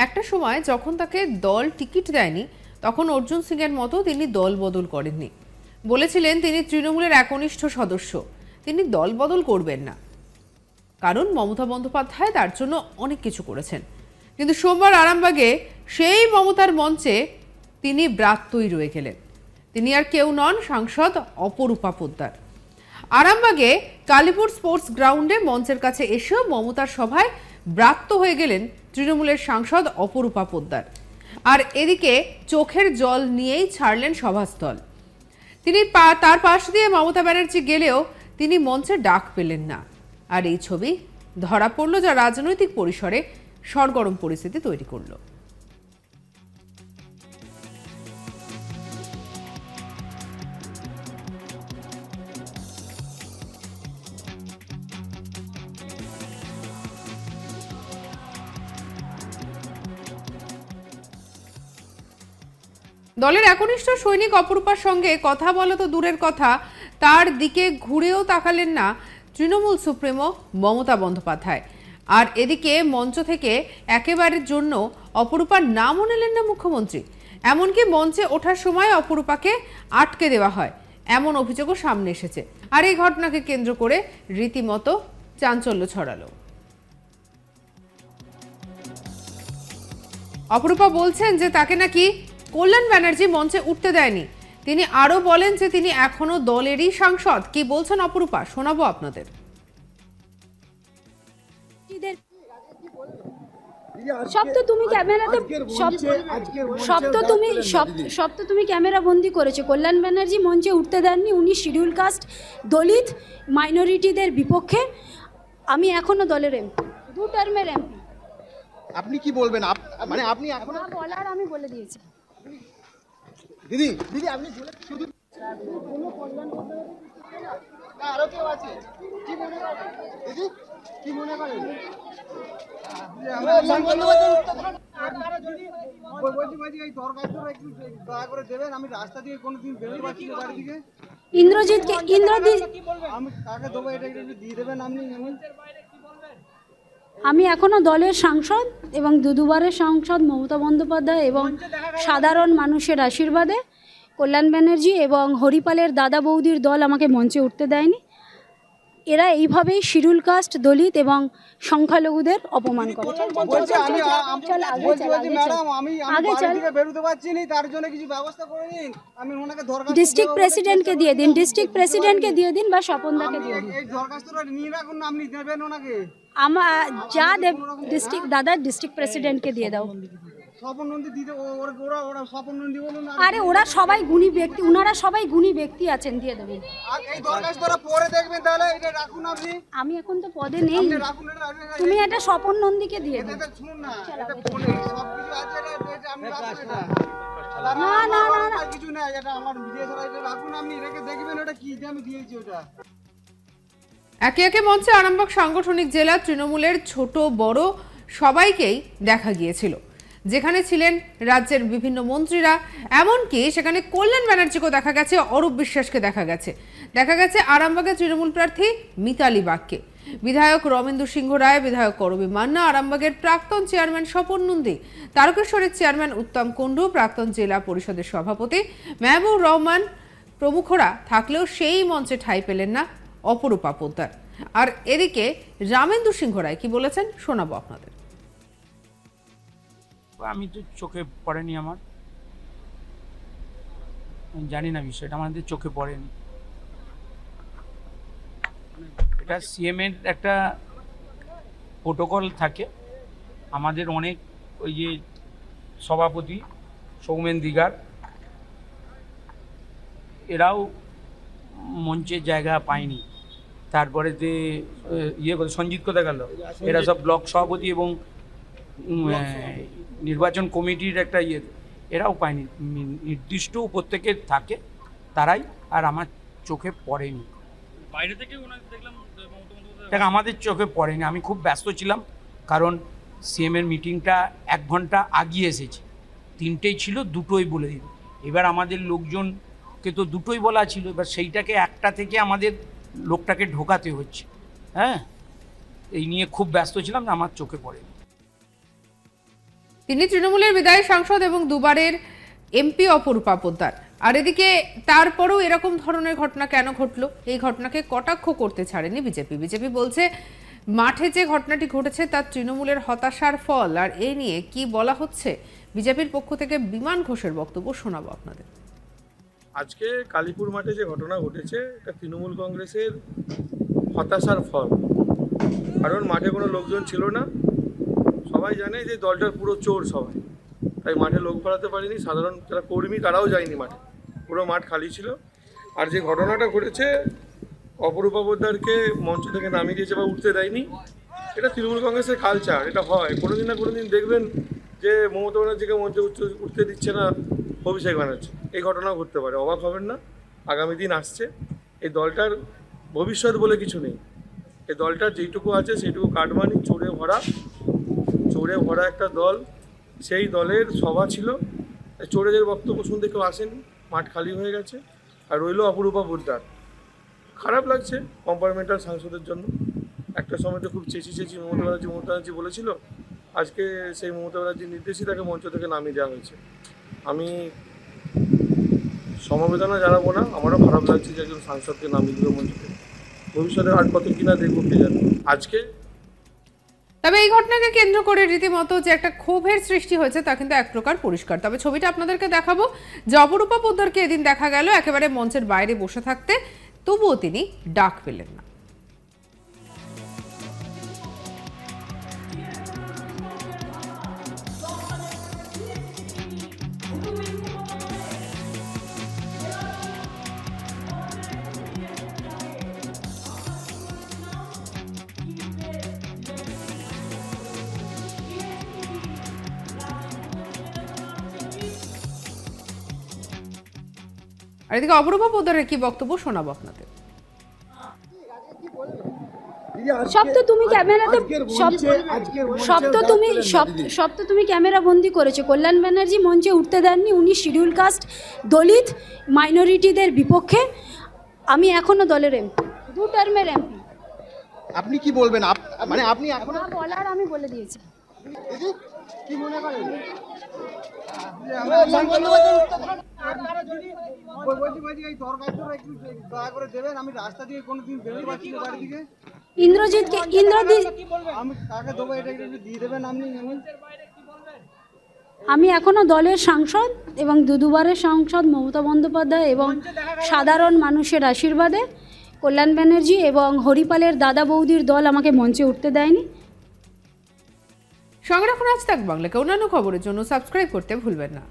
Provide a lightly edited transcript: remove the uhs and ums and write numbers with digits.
একটা সময় যখন তাকে দল টিকিট দেয়নি তখন অর্জুন সিং এর মতো তিনি দল বদল করেননি। বলেছিলেন তিনি তৃণমূলের একনিষ্ঠ সদস্য, তিনি দল বদল করবেন না, কারণ মমতা বন্দ্যোপাধ্যায় তার জন্য অনেক কিছু করেছেন। কিন্তু সোমবার আরামবাগে সেই মমতার মঞ্চে তিনি ব্রাত্যই রয়ে গেলেন। তিনি আর কেউ নন, সাংসদ অপরূপা পোদ্দার। আরামবাগে কালীপুর স্পোর্টস গ্রাউন্ডে মঞ্চের কাছে এসেও মমতার সভায় ব্রাত্য হয়ে গেলেন তৃণমূলের সাংসদ অপরূপা পোদ্দার। আর এদিকে চোখের জল নিয়েই ছাড়লেন সভাস্থল। তিনি তার পাশ দিয়ে মমতা ব্যানার্জি গেলেও তিনি মঞ্চে ডাক পেলেন না। আর এই ছবি ধরা পড়ল, যা রাজনৈতিক পরিসরে সরগরম পরিস্থিতি তৈরি করল। দলের একনিষ্ঠ সৈনিক অপরূপার সঙ্গে কথা বলা তো দূরের কথা, তার দিকে ঘুরেও তাকালেন না তৃণমূল সুপ্রিমো মমতা বন্দ্যোপাধ্যায়। আর এদিকে মঞ্চ থেকে একেবারের জন্য অপরূপার নামও নিলেন না মুখ্যমন্ত্রী। এমনকি মঞ্চে ওঠার সময় অপরূপাকে আটকে দেওয়া হয়, এমন অভিযোগও সামনে এসেছে। আর এই ঘটনাকে কেন্দ্র করে রীতিমতো চাঞ্চল্য ছড়ালো। অপরূপা বলছেন যে তাকে নাকি কল্যাণ ব্যানার্জি মঞ্চে উঠতে দেয়নি। তিনি আরো বলেন যে তিনি এখনো দলেরই সাংসদ। কি বলছেন অপরূপা, শোনাবো আপনাদের। সব তো তুমি ক্যামেরাতে সব তো তুমি ক্যামেরা বন্দি করেছো। কল্যাণ ব্যানার্জি মঞ্চে উঠতে দেননি, উনি শিডিউল কাস্ট, দলিত, মাইনরিটিদের বিপক্ষে। আমি এখনো দলের এমপি, 2 টার্মের এমপি। আপনি কি বলবেন? মানে আপনি এখন বলার আমি বলে দিয়েছি। দিদি দিদি আপনি শুধু আরো কেউ আছে কি মনে করেন দিদি, কি মনে করেন? আমি রাস্তা দিয়ে কোনোদিন বেরোতে পারছি না বাড়ি থেকে। ইন্দ্রজিৎ আমি কাকে দেবো এটা দিয়ে দেবেন আপনি? আমি এখনো দলের সাংসদ এবং দুবারের সাংসদ মমতা বন্দ্যোপাধ্যায় এবং সাধারণ মানুষের আশীর্বাদে কল্যাণ ব্যানার্জি এবং হরিপালের দাদা বৌদির দল আমাকে মঞ্চে উঠতে দেয়নি। এরা এইভাবেই শিডিউল কাস্ট, দলিত এবং সংখ্যালঘুদের অপমান করে। ডিস্ট্রিক্ট প্রেসিডেন্টকে দিয়ে দিন, ডিস্ট্রিক্ট প্রেসিডেন্টকে দিয়ে দিন বা স্বপনদাকে দিয়ে দিন। আমার যা দেব ডিস্ট্রিক্ট প্রেসিডেন্টকে দিয়ে দাও। আরে ওরা সবাই গুণী ব্যক্তি, ওনারা সবাই গুণী ব্যক্তি আছেন, দিয়ে দেবেন। আমি এখন তো পদে নেই, তুমি এটা স্বপন নন্দীকে দিয়ে দেবে। না না না কিছু না, এটা আমার ভিডিও ছাড়া এটা রাখুন আপনি, রেখে দেখবেন ওটা কি আমি দিয়েছি ওটা। একে একে মঞ্চে আরামবাগ সাংগঠনিক জেলা তৃণমূলের ছোট বড় সবাইকেই দেখা গিয়েছিল, যেখানে ছিলেন রাজ্যের বিভিন্ন মন্ত্রীরা। এমনকি সেখানে কল্যাণ ব্যানার্জিকেও দেখা গেছে, অরূপ বিশ্বাসকে দেখা গেছে আরামবাগের তৃণমূল প্রার্থী মিতালি বাগকে, বিধায়ক রমেন্দু সিংহ রায়, বিধায়ক করবী মান্না, আরামবাগের প্রাক্তন চেয়ারম্যান স্বপন নন্দী, তারকেশ্বরের চেয়ারম্যান উত্তম কুণ্ডু, প্রাক্তন জেলা পরিষদের সভাপতি মেহবুব রহমান প্রমুখরা থাকলেও সেই মঞ্চে ঠাঁই পেলেন না অপরূপা পোদ্দার। আর এদিকে রমেন্দু সিংহ রায় কি বলেছেন শোনাবো আপনাদের। আমি তো চোখে পড়েনি, আমার জানি না বিষয়টা, আমাদের চোখে পড়েনি। এটা সিএম এর একটা প্রোটোকল থাকে। আমাদের অনেক ওই যে সভাপতি সৌমেন দিগার এরাও মঞ্চের জায়গা পায়নি। তারপরে যে সঞ্জিত কোথা গেল, এরা সব ব্লক সভাপতি এবং নির্বাচন কমিটির একটা এরাও পায়নি। নির্দিষ্ট প্রত্যেকের থাকে, তারাই। আর আমার চোখে পড়েনি, বাইরে থেকে দেখ আমাদের চোখে পড়েনি। আমি খুব ব্যস্ত ছিলাম, কারণ সিএমের মিটিংটা 1 ঘন্টা আগিয়ে এসেছে। 3টেই ছিল, 2টোই বলে দিল। এবার আমাদের লোকজনকে তো 2টোই বলা ছিল, এবার সেইটাকে 1টা থেকে আমাদের লোকটাকে ঢোকাতে হচ্ছে। হ্যাঁ, এই নিয়ে খুব ব্যস্ত ছিলাম, আমার চোখে পড়েনি। তিনি তৃণমূলের বিদায়ী সাংসদ এবং দুবারের এমপি অপরূপা পোদ্দার। আর এদিকে তারপরেও এরকম ধরনের ঘটনা কেন ঘটলো, এই ঘটনাকে কটাক্ষ করতে ছাড়েনি বিজেপি বলছে মাঠে যে ঘটনাটি ঘটেছে তা তৃণমূলের হতাশার ফল। আর এই নিয়ে কি বলা হচ্ছে বিজেপির পক্ষ থেকে বিমান ঘোষের বক্তব্য শোনাবো আপনাদের। আজকে কালীপুর মাঠে যে ঘটনা ঘটেছে এটা তৃণমূল কংগ্রেসের হতাশার ফল। কারণ মাঠে কোনো লোকজন ছিল না, সবাই জানে যে দলটার পুরো চোর সবাই, তাই মাঠে লোক বাড়াতে পারেনি। সাধারণ যারা কর্মী তারাও যায়নি মাঠে, পুরো মাঠ খালি ছিল। আর যে ঘটনাটা ঘটেছে অপরূপা পোদ্দারকে মঞ্চ থেকে নামিয়ে দিয়েছে বা উঠতে দেয়নি, এটা তৃণমূল কংগ্রেসের কালচার, এটা হয় কোনোদিন না কোনোদিন। দেখবেন যে মমতা ব্যানার্জিকে মঞ্চে উঠতে দিচ্ছে না, অভিষেক ব্যানার্জি, এই ঘটনাও ঘটতে পারে, অবাক হবেন না। আগামী দিন আসছে, এই দলটার ভবিষ্যৎ বলে কিছু নেই। এই দলটার যেইটুকু আছে সেইটুকু কাটমানি, চোরে ভরা একটা দল। সেই দলের সভা ছিল, চোরেদের বক্তব্য শুনতে কেউ আসেনি, মাঠ খালি হয়ে গেছে। আর রইল অপরূপা পোদ্দার। খারাপ লাগছে কম্পার্টমেন্টাল সাংসদের জন্য। একটা সময় তো খুব চেঁচি মমতা ব্যানার্জি বলেছিল, আজকে সেই মমতা ব্যানার্জির নির্দেশই তাকে মঞ্চ থেকে নামিয়ে দেওয়া হয়েছে। আমি সমবেদনা জানাবো না, আমারও খারাপ লাগছে যে একজন সাংসদকে নামিয়ে দিল মঞ্চ থেকে। ভবিষ্যতে আর কত কিনা দেখবো কে জানে। আজকে তবে এই ঘটনাকে কেন্দ্র করে রীতিমতো যে একটা ক্ষোভের সৃষ্টি হয়েছে তা কিন্তু এক প্রকার পরিষ্কার। তবে ছবিটা আপনাদেরকে দেখাবো যে অপরূপা পোদ্দারকে এদিন দেখা গেল একেবারে মঞ্চের বাইরে বসে থাকতে, তবুও তিনি ডাক পেলেন না। আর এদিকে অপরূপা পোদ্দারের কি বক্তব্য শোনাবো আপনাদের। সব তো তুমি ক্যামেরাতে সব তো তুমি ক্যামেরা বন্দি করেছো। কল্যাণ ব্যানার্জি মঞ্চে উঠতে দেননি, উনি শিডিউল কাস্ট, দলিত, মাইনরিটিদের বিপক্ষে। আমি এখনো দলের এমপি, 2 টার্মের এমপি। আপনি কি বলবেন? মানে আপনি এখন বলার আমি বলে দিয়েছি। কি মনে করেন? ইন্দ্রজিৎ আমি এখনো দলের সাংসদ এবং দুবারের সাংসদ মমতা বন্দ্যোপাধ্যায় এবং সাধারণ মানুষের আশীর্বাদে কল্যাণ ব্যানার্জি এবং হরিপালের দাদা বৌদির দল আমাকে মঞ্চে উঠতে দেয়নি। সংরক্ষণ আজ তাক বাংলাকে অন্যান্য খবরের জন্য সাবস্ক্রাইব করতে ভুলবেন না।